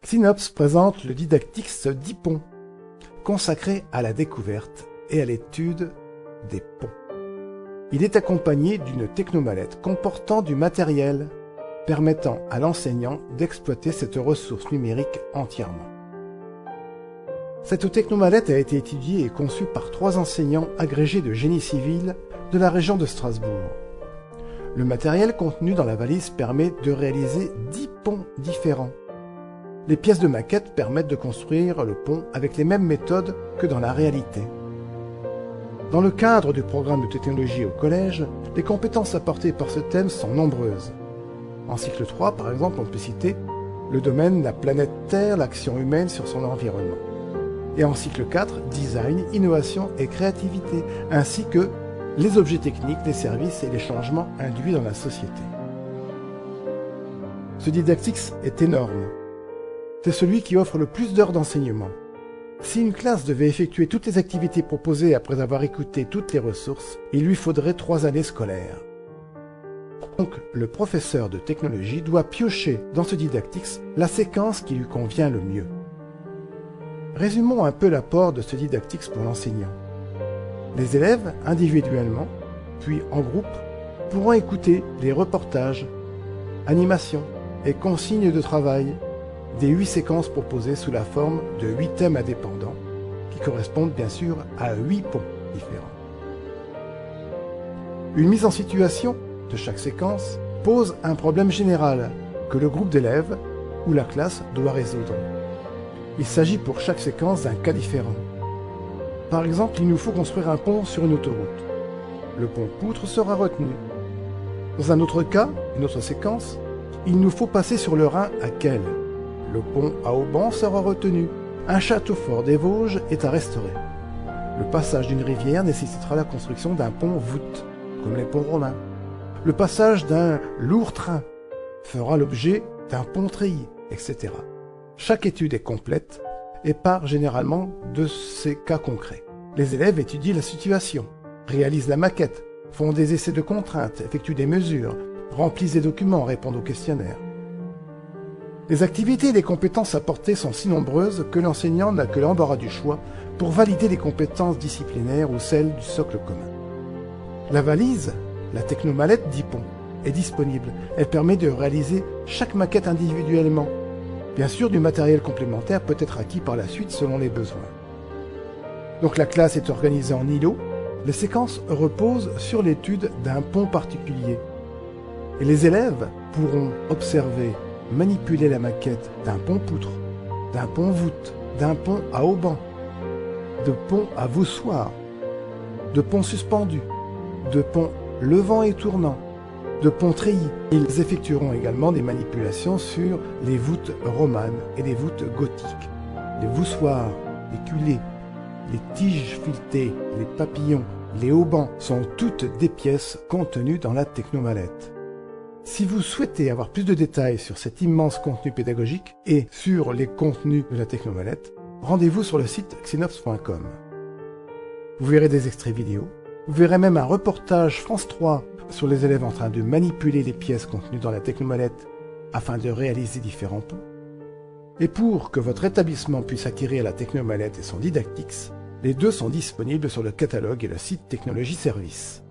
Xinops présente le Didactix DIPON, consacré à la découverte et à l'étude des ponts. Il est accompagné d'une technomallette comportant du matériel permettant à l'enseignant d'exploiter cette ressource numérique entièrement. Cette technomallette a été étudiée et conçue par 3 enseignants agrégés de génie civil de la région de Strasbourg. Le matériel contenu dans la valise permet de réaliser 10 ponts différents. Les pièces de maquette permettent de construire le pont avec les mêmes méthodes que dans la réalité. Dans le cadre du programme de technologie au collège, les compétences apportées par ce thème sont nombreuses. En cycle 3, par exemple, on peut citer le domaine la planète Terre, l'action humaine sur son environnement. Et en cycle 4, design, innovation et créativité, ainsi que les objets techniques, les services et les changements induits dans la société. Ce Didactix est énorme. C'est celui qui offre le plus d'heures d'enseignement. Si une classe devait effectuer toutes les activités proposées après avoir écouté toutes les ressources, il lui faudrait 3 années scolaires. Donc, le professeur de technologie doit piocher dans ce Didactix la séquence qui lui convient le mieux. Résumons un peu l'apport de ce Didactix pour l'enseignant. Les élèves, individuellement, puis en groupe, pourront écouter les reportages, animations et consignes de travail des 8 séquences proposées sous la forme de 8 thèmes indépendants qui correspondent bien sûr à 8 ponts différents. Une mise en situation de chaque séquence pose un problème général que le groupe d'élèves ou la classe doit résoudre. Il s'agit pour chaque séquence d'un cas différent. Par exemple, il nous faut construire un pont sur une autoroute. Le pont poutre sera retenu. Dans un autre cas, une autre séquence, il nous faut passer sur le Rhin à Kehl. Le pont à Auban sera retenu. Un château fort des Vosges est à restaurer. Le passage d'une rivière nécessitera la construction d'un pont voûte, comme les ponts romains. Le passage d'un lourd train fera l'objet d'un pont treillis, etc. Chaque étude est complète et part généralement de ces cas concrets. Les élèves étudient la situation, réalisent la maquette, font des essais de contraintes, effectuent des mesures, remplissent des documents, répondent aux questionnaires. Les activités et les compétences apportées sont si nombreuses que l'enseignant n'a que l'embarras du choix pour valider les compétences disciplinaires ou celles du socle commun. La valise, la technomallette DIPON, est disponible. Elle permet de réaliser chaque maquette individuellement. Bien sûr, du matériel complémentaire peut être acquis par la suite selon les besoins. Donc la classe est organisée en îlots. Les séquences reposent sur l'étude d'un pont particulier. Et les élèves pourront observer, manipuler la maquette d'un pont poutre, d'un pont voûte, d'un pont à Auban, de pont à voussoir, de pont suspendu, de pont levant et tournant, de pont treillis. Ils effectueront également des manipulations sur les voûtes romanes et les voûtes gothiques, les voussoirs, les culées, les tiges filetées, les papillons, les haubans sont toutes des pièces contenues dans la technomallette. Si vous souhaitez avoir plus de détails sur cet immense contenu pédagogique et sur les contenus de la technomallette, rendez-vous sur le site xinops.com. Vous verrez des extraits vidéo, vous verrez même un reportage France 3 sur les élèves en train de manipuler les pièces contenues dans la technomallette afin de réaliser différents ponts. Et pour que votre établissement puisse acquérir la technomallette et son Didactix, les deux sont disponibles sur le catalogue et le site Technologie Service.